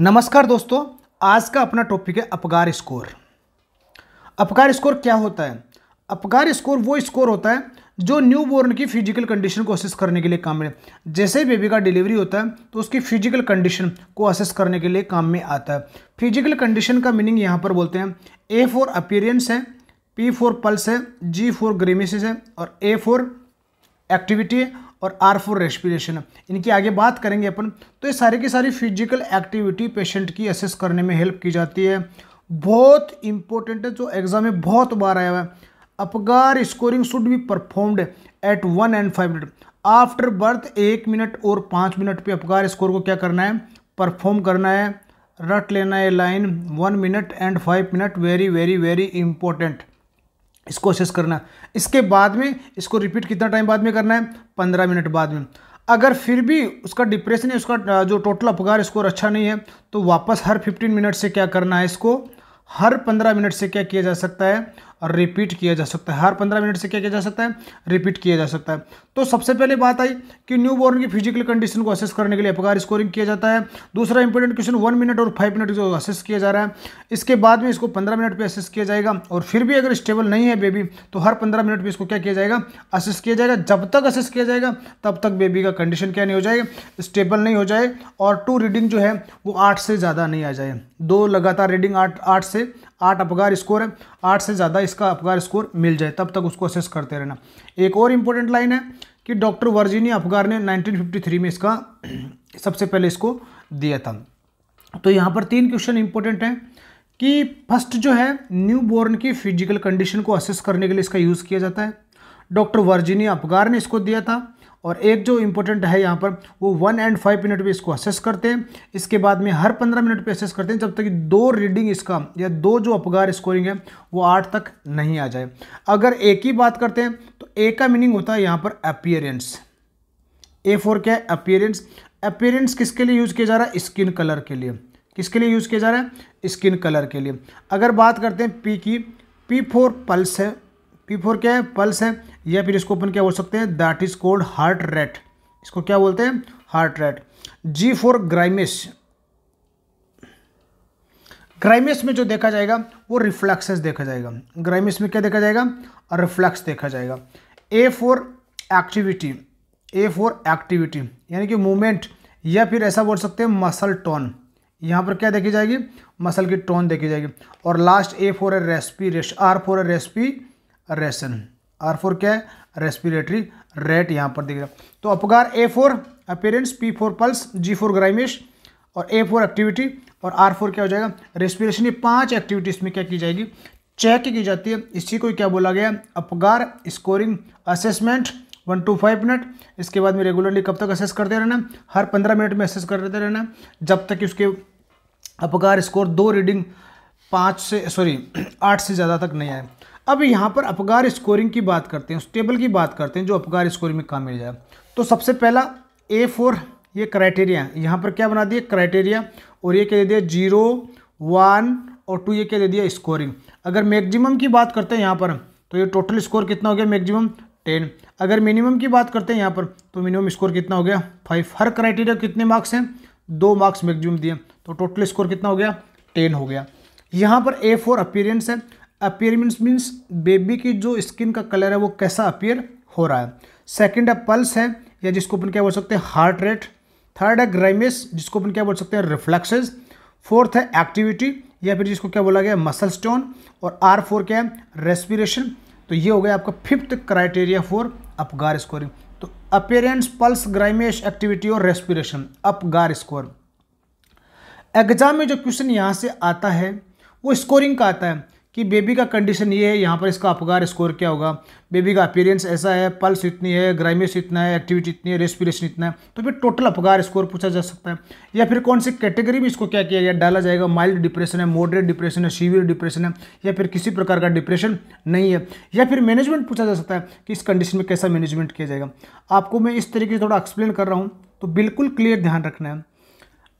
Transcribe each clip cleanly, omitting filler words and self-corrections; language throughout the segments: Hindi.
नमस्कार दोस्तों, आज का अपना टॉपिक है अपगार स्कोर। अपगार स्कोर क्या होता है? अपगार स्कोर वो स्कोर होता है जो न्यूबॉर्न की फिजिकल कंडीशन को असेस करने के लिए काम में, जैसे ही बेबी का डिलीवरी होता है तो उसकी फिजिकल कंडीशन को असेस करने के लिए काम में आता है। फिजिकल कंडीशन का मीनिंग यहाँ पर बोलते हैं ए फॉर अपीयरेंस है, पी फॉर पल्स है, जी फॉर ग्रेमिसिस है और ए फॉर एक्टिविटी और आर फॉर रेस्पिरेशन है। इनकी आगे बात करेंगे अपन। तो ये सारी की सारी फिजिकल एक्टिविटी पेशेंट की असेस करने में हेल्प की जाती है। बहुत इंपॉर्टेंट है, जो एग्जाम में बहुत बार आया हुआ है। Apgar scoring should be performed eight 1 and 5 minute after birth. 1 minute और 5 मिनट पे अपगार स्कोर को क्या करना है? परफॉर्म करना है, रट लेना है line. 1 minute and 5 minute very very very important, इसको असेस करना है। इसके बाद में इसको रिपीट कितना टाइम बाद में करना है? 15 मिनट बाद में। अगर फिर भी उसका डिप्रेशन है, उसका जो टोटल अपगार स्कोर अच्छा नहीं है, तो वापस हर 15 मिनट से क्या करना है? इसको हर 15 मिनट से क्या किया जा सकता है? और रिपीट किया जा सकता है। हर 15 मिनट से क्या किया जा सकता है? रिपीट किया जा सकता है। तो सबसे पहले बात आई कि न्यूबॉर्न की फिजिकल कंडीशन को असेस करने के लिए अपगार स्कोरिंग किया जाता है। दूसरा इंपॉर्टेंट क्वेश्चन 1 मिनट और 5 मिनट जो असेस किया जा रहा है, इसके बाद में इसको 15 मिनट पे असेस किया जाएगा। और फिर भी अगर स्टेबल नहीं है बेबी, तो हर 15 मिनट पे इसको क्या किया जाएगा? असेस किया जाएगा। जब तक असेस किया जाएगा तब तक बेबी का कंडीशन क्या नहीं हो जाएगा? स्टेबल नहीं हो जाए। और 2 रीडिंग जो है वो 8 से ज़्यादा नहीं आ जाए। 2 लगातार रीडिंग 8 अपगार स्कोर है, 8 से ज़्यादा इसका अपगार स्कोर मिल जाए तब तक उसको असेस करते रहना। एक और इम्पोर्टेंट लाइन है कि डॉक्टर वर्जीनिया अपगार ने 1953 में इसका सबसे पहले इसको दिया था। तो यहाँ पर 3 क्वेश्चन इंपॉर्टेंट हैं कि फर्स्ट जो है न्यूबॉर्न की फिजिकल कंडीशन को असेस करने के लिए इसका यूज़ किया जाता है, डॉक्टर वर्जीनिया अपगार ने इसको दिया था। और एक जो इंपॉर्टेंट है यहाँ पर, वो 1 and 5 मिनट पे इसको असेस करते हैं। इसके बाद में हर 15 मिनट पे असेस करते हैं, जब तक कि 2 रीडिंग इसका या 2 जो अपगार स्कोरिंग है वो 8 तक नहीं आ जाए। अगर ए की बात करते हैं तो ए का मीनिंग होता है यहाँ पर अपीयरेंस। ए फॉर क्या है? अपीयरेंस। अपीयरेंस किसके लिए यूज़ किया जा रहा है? स्किन कलर के लिए। किसके लिए यूज़ किया जा रहा है? स्किन कलर के लिए। अगर बात करते हैं पी की, पी फॉर पल्स है। पी फॉर क्या है? पल्स है। या फिर इसको अपन क्या बोल सकते हैं? That is called heart rate. इसको क्या बोलते हैं? Heart rate. G for grimace. Grimace में जो देखा जाएगा वो रिफ्लेक्सेस देखा जाएगा। ग्राइमिस में क्या देखा जाएगा? रिफ्लेक्स देखा जाएगा। ए for activity. A for activity यानी कि मूवमेंट, या फिर ऐसा बोल सकते हैं मसल टोन। यहाँ पर क्या देखी जाएगी? मसल की टोन देखी जाएगी। और last A for a respiration. R for a respiration. R for क्या है? रेस्पिरेटरी रेट यहाँ पर दिखेगा। तो Apgar A for appearance, P for pulse, G for grimace और ए फॉर एक्टिविटी और आर फॉर क्या हो जाएगा? रेस्पिरेशन। ये 5 एक्टिविटीज में क्या की जाएगी? चेक की जाती है। इसी को क्या बोला गया? Apgar scoring assessment 1 to 5 minute. इसके बाद में रेगुलरली कब तक असेस करते रहना? हर 15 मिनट में असेस करते रहना, जब तक कि उसके अपगार स्कोर 2 रीडिंग 8 से ज़्यादा तक नहीं आए। अब यहाँ पर अपगार स्कोरिंग की बात करते हैं, उस टेबल की बात करते हैं जो अपगार स्कोरिंग में काम मिल जाए। तो सबसे पहला ए फॉर ये क्राइटेरिया, यहाँ पर क्या बना दिया? क्राइटेरिया। और ये क्या दे दिया? 0, 1 और 2। ये क्या दे दिया? स्कोरिंग। अगर मैक्सिमम की बात करते हैं यहाँ पर, तो ये टोटल स्कोर कितना हो गया? मैक्सिमम 10। अगर मिनिमम की बात करते हैं यहाँ पर, तो मिनिमम स्कोर कितना हो गया? 5। हर क्राइटेरिया कितने मार्क्स हैं? 2 मार्क्स मैक्सिमम दिए, तो टोटल स्कोर कितना हो गया? 10 हो गया। यहाँ पर ए फॉर अपीयरेंस है। अपीयरेंस मीन्स बेबी की जो स्किन का कलर है वो कैसा अपीयर हो रहा है। सेकंड है पल्स है, या जिसको अपन क्या बोल सकते हैं? Heart rate. थर्ड है ग्राइमिस, जिसको अपन क्या बोल सकते हैं? रिफ्लेक्सेस। फोर्थ है एक्टिविटी, या फिर जिसको क्या बोला गया? Muscle stone. और आर फॉर क्या है? रेस्पिरेशन। तो ये हो गया आपका 5th criteria for Apgar scoring. तो अपीयरेंस, पल्स, ग्राइमिश, एक्टिविटी और रेस्पिरेशन, अपगार स्कोर। एग्जाम में जो क्वेश्चन यहाँ से आता है वो स्कोरिंग का आता है कि बेबी का कंडीशन ये है, यहाँ पर इसका अपगार स्कोर क्या होगा? बेबी का अपीयरेंस ऐसा है, पल्स इतनी है, ग्राइमिस इतना है, एक्टिविटी इतनी है, रेस्पिरेशन इतना है। तो फिर टोटल अपगार स्कोर पूछा जा सकता है। या फिर कौन सी कैटेगरी में इसको क्या किया गया? डाला जाएगा। माइल्ड डिप्रेशन है, मॉडरेट डिप्रेशन है, सीवियर डिप्रेशन है, या फिर किसी प्रकार का डिप्रेशन नहीं है। या फिर मैनेजमेंट पूछा जा सकता है कि इस कंडीशन में कैसा मैनेजमेंट किया जाएगा। आपको मैं इस तरीके से थोड़ा एक्सप्लेन कर रहा हूँ, तो बिल्कुल क्लियर ध्यान रखना है।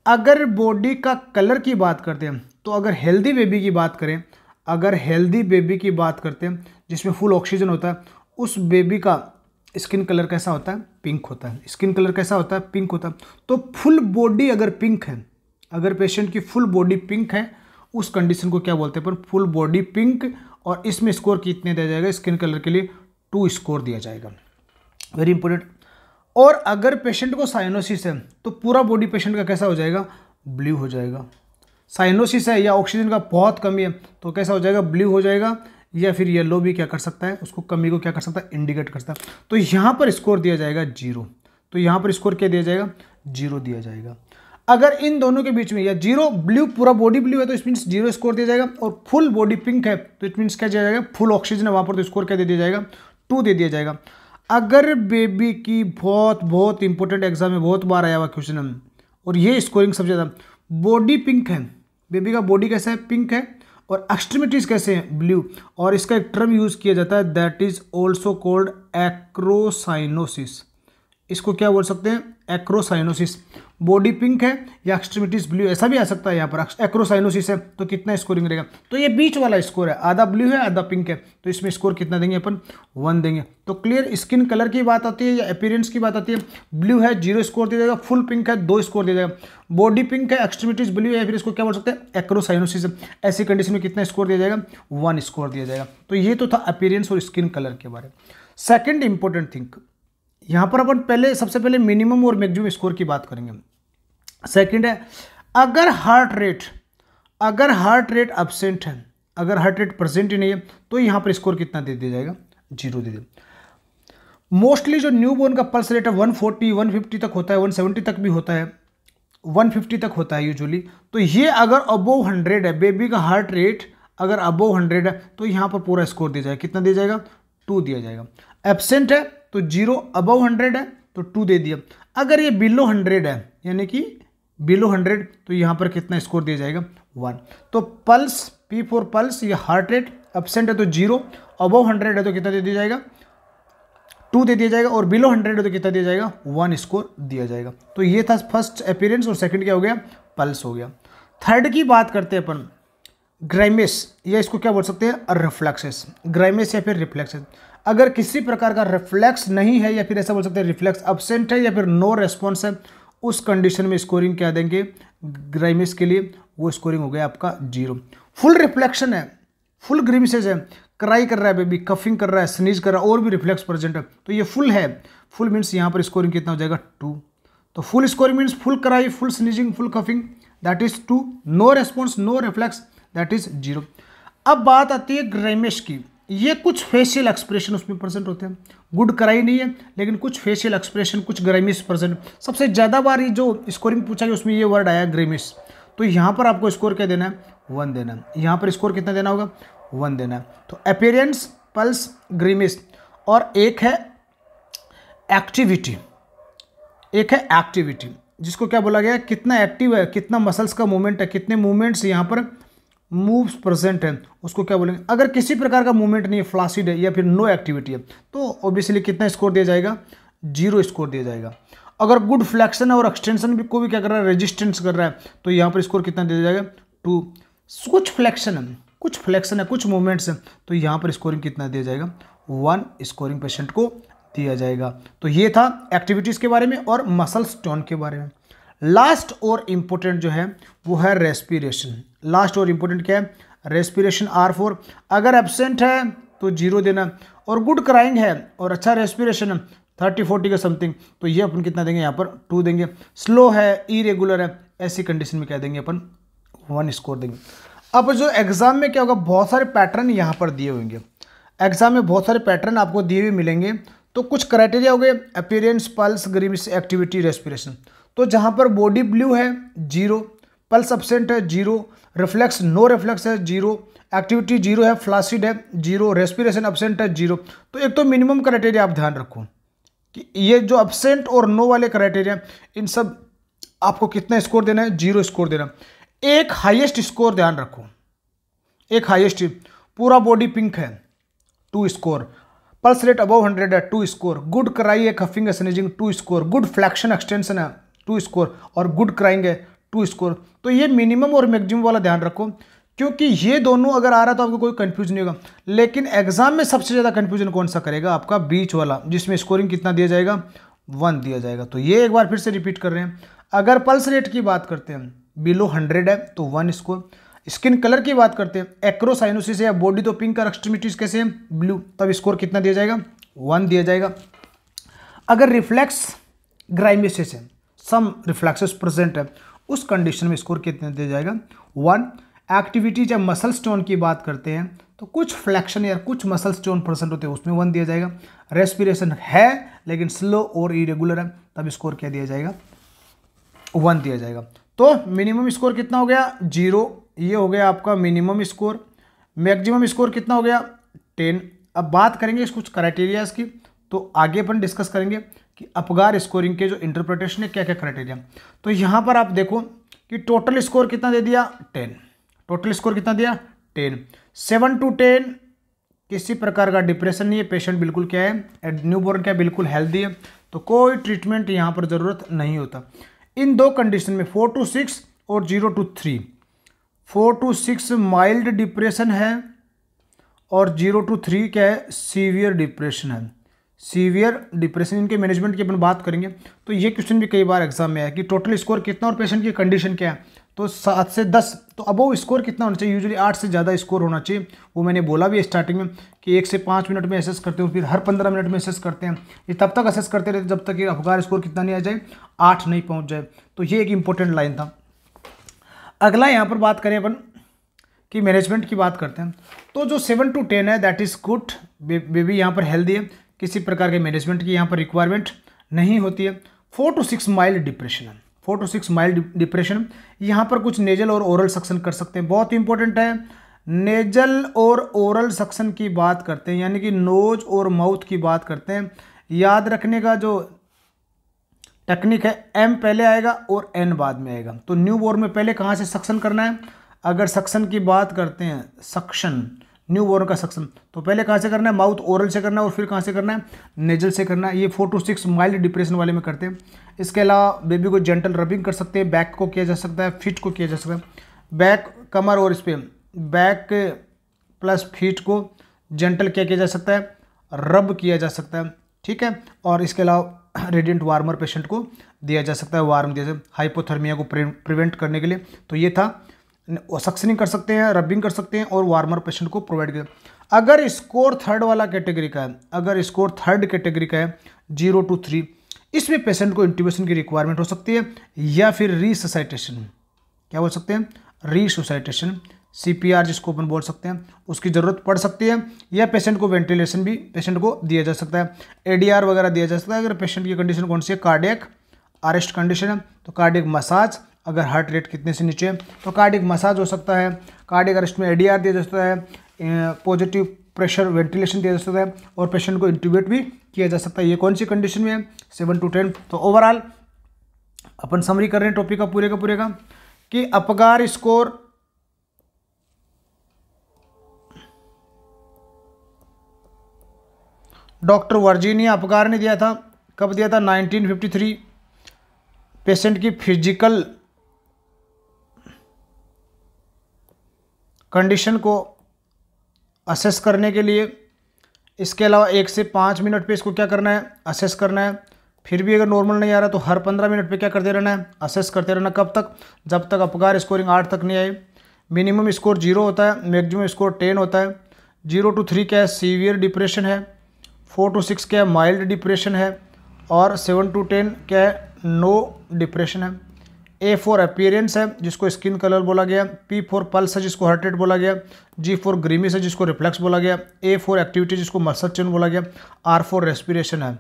अगर बॉडी का कलर की बात करते हैं, तो अगर हेल्दी बेबी की बात करें, अगर हेल्दी बेबी की बात करते हैं जिसमें फुल ऑक्सीजन होता है, उस बेबी का स्किन कलर कैसा होता है? पिंक होता है। स्किन कलर कैसा होता है? पिंक होता है। तो फुल बॉडी अगर पिंक है, अगर पेशेंट की फुल बॉडी पिंक है उस कंडीशन को क्या बोलते हैं अपन, फुल बॉडी पिंक, और इसमें स्कोर कितने दिया जाएगा, स्किन कलर के लिए 2 स्कोर दिया जाएगा, वेरी इंपॉर्टेंट। और अगर पेशेंट को साइनोसिस है तो पूरा बॉडी पेशेंट का कैसा हो जाएगा, ब्लू हो जाएगा। साइनोसिस है या ऑक्सीजन का बहुत कमी है तो कैसा हो जाएगा, ब्लू हो जाएगा, या फिर येलो भी क्या कर सकता है, उसको कमी को क्या कर सकता है, इंडिकेट कर सकता है। तो यहाँ पर स्कोर दिया जाएगा 0, तो यहाँ पर स्कोर क्या दिया जाएगा, 0 दिया जाएगा। अगर इन दोनों के बीच में या 0 ब्लू, पूरा बॉडी ब्लू है तो इट मीन्स 0 स्कोर दिया जाएगा, और फुल बॉडी पिंक है तो इट मीन्स क्या दिया जाएगा, फुल ऑक्सीजन है वहाँ पर तो स्कोर क्या दे दिया जाएगा, 2 दे दिया जाएगा। अगर बेबी की बहुत इंपॉर्टेंट एग्जाम में बहुत बार आया हुआ क्वेश्चन है, और ये स्कोरिंग सबसे ज़्यादा, बॉडी पिंक है, बेबी का बॉडी कैसा है, पिंक है, और एक्सट्रीमिटीज कैसे हैं, ब्लू, और इसका एक टर्म यूज किया जाता है दैट इज ऑल्सो कॉल्ड एक्रोसाइनोसिस। इसको क्या बोल सकते हैं, एक्रोसाइनोसिस। बॉडी पिंक है या एक्सट्रीमिटीज ब्लू, ऐसा भी आ सकता है यहाँ पर। एक्रोसाइनोसिस है तो कितना स्कोरिंग रहेगा, तो ये बीच वाला स्कोर है, आधा ब्लू है आधा पिंक है, तो इसमें स्कोर कितना देंगे अपन, 1 देंगे। तो क्लियर, स्किन कलर की बात आती है या अपीयरेंस की बात आती है, ब्लू है 0 स्कोर दिया जाएगा, फुल पिंक है 2 स्कोर दिया जाएगा, बॉडी पिंक है, एक्सट्रीमिटीज ब्लू है, फिर इसको क्या बोल सकते हैं, एक्रोसाइनोसिस। ऐसी कंडीशन में कितना स्कोर दिया जाएगा, 1 स्कोर दिया जाएगा। तो ये तो था अपीयरेंस और स्किन कलर के बारे में। सेकेंड इंपॉर्टेंट थिंग, यहाँ पर अपन पहले सबसे पहले मिनिमम और मैक्सिमम स्कोर की बात करेंगे। सेकंड है, अगर हार्ट रेट एब्सेंट है, अगर हार्ट रेट प्रेजेंट ही नहीं है तो यहाँ पर स्कोर कितना दे दिया जाएगा, 0 दे दिया। मोस्टली जो न्यूबॉर्न का पल्स रेट है 140 150 तक होता है, 170 तक भी होता है, 150 तक होता है यूजुअली। तो ये अगर अबोव 100 है, बेबी का हार्ट रेट अगर अबोव 100 है तो यहाँ पर पूरा स्कोर दिया जाएगा, कितना दिया जाएगा, 2 दिया जाएगा। एब्सेंट है तो 0, अबव 100 है तो 2 दे दिया। अगर ये बिलो 100 है, यानी कि बिलो 100, तो यहाँ पर कितना स्कोर दिया जाएगा, 1। तो पल्स, P फॉर पल्स, ये हार्ट रेट, एब्सेंट है तो 0, अबव 100 है तो कितना दे दिया जाएगा, 2 दे दिया जाएगा, और बिलो 100 है तो कितना दिया जाएगा, 1 स्कोर दिया जाएगा। तो ये था फर्स्ट अपीयरेंस, और सेकंड क्या हो गया, पल्स हो गया। थर्ड की बात करते हैं अपन, ग्राइमेस, या इसको क्या बोल सकते हैं, रिफ्लेक्सेस। ग्राइमेस या फिर रिफ्लेक्सेस, अगर किसी प्रकार का रिफ्लेक्स नहीं है, या फिर ऐसा बोल सकते हैं रिफ्लेक्स एब्सेंट है, या फिर नो रेस्पॉन्स है, उस कंडीशन में स्कोरिंग क्या देंगे ग्राइमेस के लिए, वो स्कोरिंग हो गया आपका 0। फुल रिफ्लेक्शन है, फुल ग्रीमिसेस है, क्राई कर रहा है बेबी, कफिंग कर रहा है, स्नीज कर रहा है, और भी रिफ्लेक्स प्रेजेंट है, तो ये फुल है। फुल मीन्स यहाँ पर स्कोरिंग कितना हो जाएगा, 2। तो full scoring means full cry, full sneezing, full coughing, that is 2। No response, no reflex, that is 0। अब बात आती है ग्राइमेस की, ये कुछ फेशियल एक्सप्रेशन उसमें प्रेजेंट होते हैं, गुड कराई नहीं है लेकिन कुछ फेशियल एक्सप्रेशन, कुछ ग्राइमिस प्रेजेंट। सबसे ज़्यादा बार ये जो स्कोरिंग पूछा गया उसमें ये वर्ड आया ग्राइमिस, तो यहाँ पर आपको स्कोर क्या देना है, 1 देना है। यहाँ पर स्कोर कितना देना होगा, 1 देना है। तो अपीयरेंस, पल्स, ग्राइमिस, और एक है एक्टिविटी, जिसको क्या बोला गया, कितना एक्टिव है, कितना मसल्स का मूवमेंट है, कितने मूवमेंट्स यहाँ पर मूव्स प्रेजेंट है, उसको क्या बोलेंगे। अगर किसी प्रकार का मूवमेंट नहीं है, फ्लासिड है, या फिर नो एक्टिविटी है, तो ऑब्वियसली कितना स्कोर दिया जाएगा, 0 स्कोर दिया जाएगा। अगर गुड फ्लेक्शन है और एक्सटेंशन भी को भी क्या कर रहा है, रेजिस्टेंस कर रहा है, तो यहाँ पर स्कोर कितना दिया जाएगा, 2। कुछ फ्लेक्शन है, कुछ मूवमेंट्स है, तो यहाँ पर स्कोरिंग कितना दिया जाएगा, 1 स्कोरिंग पेशेंट को दिया जाएगा। तो ये था एक्टिविटीज़ के बारे में और मसल्स टोन के बारे में। लास्ट और इम्पोर्टेंट जो है वो है रेस्पिरेशन। लास्ट और इम्पोर्टेंट क्या है, रेस्पिरेशन, R4। अगर एब्सेंट है तो 0 देना, और गुड क्राइंग है और अच्छा रेस्पिरेशन है 30-40 का समथिंग, तो ये अपन कितना देंगे, यहाँ पर 2 देंगे। स्लो है, इरेगुलर है, ऐसी कंडीशन में क्या देंगे अपन, 1 स्कोर देंगे। अब जो एग्जाम में क्या होगा, बहुत सारे पैटर्न यहाँ पर दिए होंगे, एग्जाम में बहुत सारे पैटर्न आपको दिए हुए मिलेंगे। तो कुछ क्राइटेरिया हो गए, अपीयरेंस, पल्स, ग्रीमिस, एक्टिविटी, रेस्पिरेशन। तो जहाँ पर बॉडी ब्लू है 0, पल्स एब्सेंट है 0, रिफ्लेक्स नो रिफ्लेक्स है 0, एक्टिविटी 0 है, फ्लासिड है 0, रेस्पिरेशन एब्सेंट है 0। तो एक तो मिनिमम क्राइटेरिया आप ध्यान रखो कि ये जो एब्सेंट और नो वाले क्राइटेरिया, इन सब आपको कितना स्कोर देना है, 0 स्कोर देना। एक हाईएस्ट स्कोर ध्यान रखो, एक हाईएस्ट, पूरा बॉडी पिंक है 2 स्कोर, पल्स रेट अबव 100 है 2 स्कोर, गुड क्राई है, कफिंग है, sneezing 2 score, good flexion extension है 2 स्कोर, और गुड क्राइंग है 2 स्कोर। तो ये मिनिमम और मैक्सिमम वाला ध्यान रखो, क्योंकि ये दोनों अगर आ रहा तो आपको कोई कंफ्यूजन नहीं होगा। लेकिन एग्जाम में सबसे ज़्यादा कंफ्यूजन कौन सा करेगा, आपका बीच वाला, जिसमें स्कोरिंग कितना दिया जाएगा, 1 दिया जाएगा। तो ये एक बार फिर से रिपीट कर रहे हैं। अगर पल्स रेट की बात करते हैं, बिलो 100 है तो 1 स्कोर। स्किन कलर की बात करते हैं, एक्रोसाइनोसिस है, बॉडी तो पिंक और एक्सट्रीमिटीज कैसे हैं, ब्लू, तब स्कोर कितना दिया जाएगा, 1 दिया जाएगा। अगर रिफ्लेक्स ग्राइमेसिस है, सम रिफ्लेक्सेस प्रेजेंट है, उस कंडीशन में स्कोर कितना दिया जाएगा, 1। एक्टिविटी जब मसल स्टोन की बात करते हैं तो कुछ फ्लैक्शन या कुछ मसल स्टोन प्रेजेंट होते हैं, उसमें 1 दिया जाएगा। रेस्पिरेशन है लेकिन स्लो और इरेगुलर है, तब स्कोर क्या दिया जाएगा, 1 दिया जाएगा। तो मिनिमम स्कोर कितना हो गया, 0, ये हो गया आपका मिनिमम स्कोर। मैक्सिमम स्कोर कितना हो गया, 10। अब बात करेंगे इस कुछ क्राइटेरियाज की, तो आगे अपन डिस्कस करेंगे कि अपगार स्कोरिंग के जो इंटरप्रिटेशन है क्या क्या क्राइटेरिया। तो यहाँ पर आप देखो कि टोटल स्कोर कितना दे दिया, 10। टोटल स्कोर कितना दिया, 10। 7 to 10 किसी प्रकार का डिप्रेशन नहीं है, पेशेंट बिल्कुल क्या है, न्यूबॉर्न क्या बिल्कुल हेल्दी है, तो कोई ट्रीटमेंट यहाँ पर ज़रूरत नहीं होता। इन दो कंडीशन में 4 to 6 और 0 to 3, 4 to 6 माइल्ड डिप्रेशन है और 0 to 3 क्या है, सीवियर डिप्रेशन है। सीवियर डिप्रेशन, इनके मैनेजमेंट की अपन बात करेंगे। तो ये क्वेश्चन भी कई बार एग्जाम में आया कि टोटल स्कोर कितना और पेशेंट की कंडीशन क्या है, तो 7 से 10, तो अब वो स्कोर कितना होना चाहिए, यूजुअली 8 से ज़्यादा स्कोर होना चाहिए। वो मैंने बोला भी स्टार्टिंग में कि 1 से 5 मिनट में असेस करते हैं, फिर हर 15 मिनट में असेस करते हैं। ये तब तक असेस करते रहते जब तक कि अपगार स्कोर कितना नहीं आ जाए, 8 नहीं पहुँच जाए। तो ये एक इंपॉर्टेंट लाइन था। अगला यहाँ पर बात करें अपन कि मैनेजमेंट की बात करते हैं, तो जो 7 to 10 है दैट इज़ गुड, बेबी यहाँ पर हेल्दी है, किसी प्रकार के मैनेजमेंट की यहाँ पर रिक्वायरमेंट नहीं होती है। 4 to 6 माइल्ड डिप्रेशन है, 4 to 6 माइल्ड डिप्रेशन, यहाँ पर कुछ नेजल और ओरल सक्शन कर सकते हैं, बहुत इंपॉर्टेंट है। नेजल और ओरल सक्शन की बात करते हैं, यानी कि नोज और माउथ की बात करते हैं। याद रखने का जो टेक्निक है, एम पहले आएगा और एन बाद में आएगा। तो न्यू बोर्न में पहले कहाँ से सक्शन करना है, अगर सक्शन की बात करते हैं, सक्शन न्यू बोर्न का सक्शन, तो पहले कहाँ से करना है, माउथ ओरल से करना है, और फिर कहाँ से करना है, नेजल से करना है। ये 4 to 6 माइल्ड डिप्रेशन वाले में करते हैं। इसके अलावा बेबी को जेंटल रबिंग कर सकते हैं, बैक को किया जा सकता है, फीट को किया जा सकता है। बैक, कमर और इस पर बैक प्लस फीट को जेंटल क्या किया जा सकता है, रब किया जा सकता है, ठीक है। और इसके अलावा रेडिएंट वार्मर पेशेंट को दिया जा सकता है, वार्म दिया जाए हाइपोथर्मिया को प्रिवेंट करने के लिए। तो ये था, सक्शनिंग कर सकते हैं, रबिंग कर सकते हैं और वार्मर पेशेंट को प्रोवाइड करें। अगर स्कोर थर्ड वाला कैटेगरी का है, अगर स्कोर थर्ड कैटेगरी का है 0 to 3, इसमें पेशेंट को इंट्यूबेशन की रिक्वायरमेंट हो सकती है या फिर रिससाइटेशन, क्या बोल सकते हैं, रिससाइटेशन, CPR जिसको अपन बोल सकते हैं, उसकी ज़रूरत पड़ सकती है, या पेशेंट को वेंटिलेशन भी पेशेंट को दिया जा सकता है, ADR वगैरह दिया जा सकता है। अगर पेशेंट की कंडीशन कौन सी है, कार्डियक अरेस्ट कंडीशन है, तो कार्डियक मसाज, अगर हार्ट रेट कितने से नीचे है तो कार्डियक मसाज हो सकता है। कार्डियक अरेस्ट में ADR दिया जा सकता है, पॉजिटिव प्रेशर वेंटिलेशन दिया जा सकता है, और पेशेंट को इंट्यूबेट भी किया जा सकता है। ये कौन सी कंडीशन में है, 7 to 10। तो ओवरऑल अपन समरी कर रहे हैं टॉपिक का पूरे का कि Apgar score doctor Virginia Apgar ने दिया था, कब दिया था, 1953। पेशेंट की फिजिकल कंडीशन को असेस करने के लिए, इसके अलावा 1 से 5 मिनट पे इसको क्या करना है, असेस करना है। फिर भी अगर नॉर्मल नहीं आ रहा तो हर 15 मिनट पे क्या करते रहना है, असेस करते रहना। कब तक, जब तक अपगार स्कोरिंग 8 तक नहीं आए। मिनिमम स्कोर 0 होता है, मैक्सिमम स्कोर 10 होता है। 0 to 3 क्या है, सीवियर डिप्रेशन है। 4 to 6 क्या है, माइल्ड डिप्रेशन है। और 7 to 10 क्या है, नो डिप्रेशन है। A फॉर अपीयरेंस है, जिसको स्किन कलर बोला गया। P फॉर पल्स है, जिसको हार्ट रेट बोला गया। G फॉर ग्रीमिस है, जिसको रिफ्लेक्स बोला गया। A फॉर एक्टिविटी, जिसको मसल चेन बोला गया। R फॉर रेस्पिरेशन है।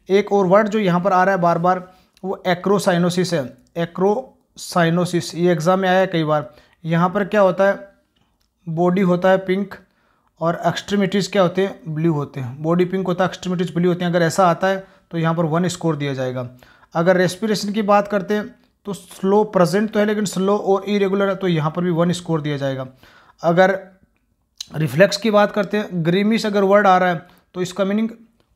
एक और वर्ड जो यहाँ पर आ रहा है बार बार, वो एक्रोसाइनोसिस है। एक्रोसाइनोसिस, ये एग्जाम में आया है कई बार। यहाँ पर क्या होता है, बॉडी होता है पिंक और एक्सट्रीमिटीज़ क्या होते हैं, ब्लू होते हैं। बॉडी पिंक होता है, एक्सट्रीमिटीज़ ब्लू होते हैं। अगर ऐसा आता है तो यहाँ पर 1 स्कोर दिया जाएगा। अगर रेस्पिरेशन की बात करते हैं तो स्लो प्रेजेंट तो है लेकिन स्लो और इरेगुलर है, तो यहाँ पर भी 1 स्कोर दिया जाएगा। अगर रिफ्लेक्स की बात करते हैं, ग्रीमिश अगर वर्ड आ रहा है तो इसका मीनिंग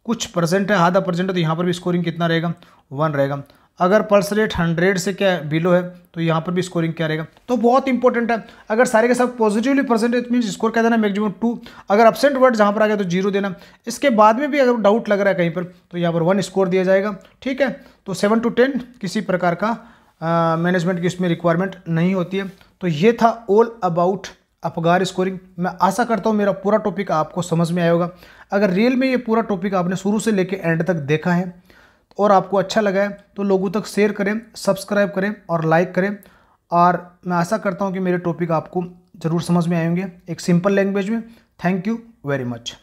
कुछ परसेंट है, आधा परसेंट है, तो यहाँ पर भी स्कोरिंग कितना रहेगा, 1 रहेगा। अगर पल्स रेट 100 से क्या है, बिलो है, तो यहाँ पर भी स्कोरिंग क्या रहेगा। तो बहुत इंपॉर्टेंट है। अगर सारे के सब पॉजिटिवली परसेंटेज मीन स्कोर क्या देना, मैक्सिमम 2। अगर एब्सेंट वर्ड जहाँ पर आ गया तो 0 देना। इसके बाद में भी अगर डाउट लग रहा है कहीं पर तो यहाँ पर 1 स्कोर दिया जाएगा, ठीक है। तो 7 to 10 किसी प्रकार का मैनेजमेंट की इसमें रिक्वायरमेंट नहीं होती है। तो ये था ऑल अबाउट अपगार स्कोरिंग। मैं आशा करता हूँ मेरा पूरा टॉपिक आपको समझ में आया होगा। अगर रियल में ये पूरा टॉपिक आपने शुरू से लेकर एंड तक देखा है और आपको अच्छा लगा है तो लोगों तक शेयर करें, सब्सक्राइब करें और लाइक करें। और मैं आशा करता हूँ कि मेरे टॉपिक आपको ज़रूर समझ में आएंगे एक सिंपल लैंग्वेज में। Thank you very much.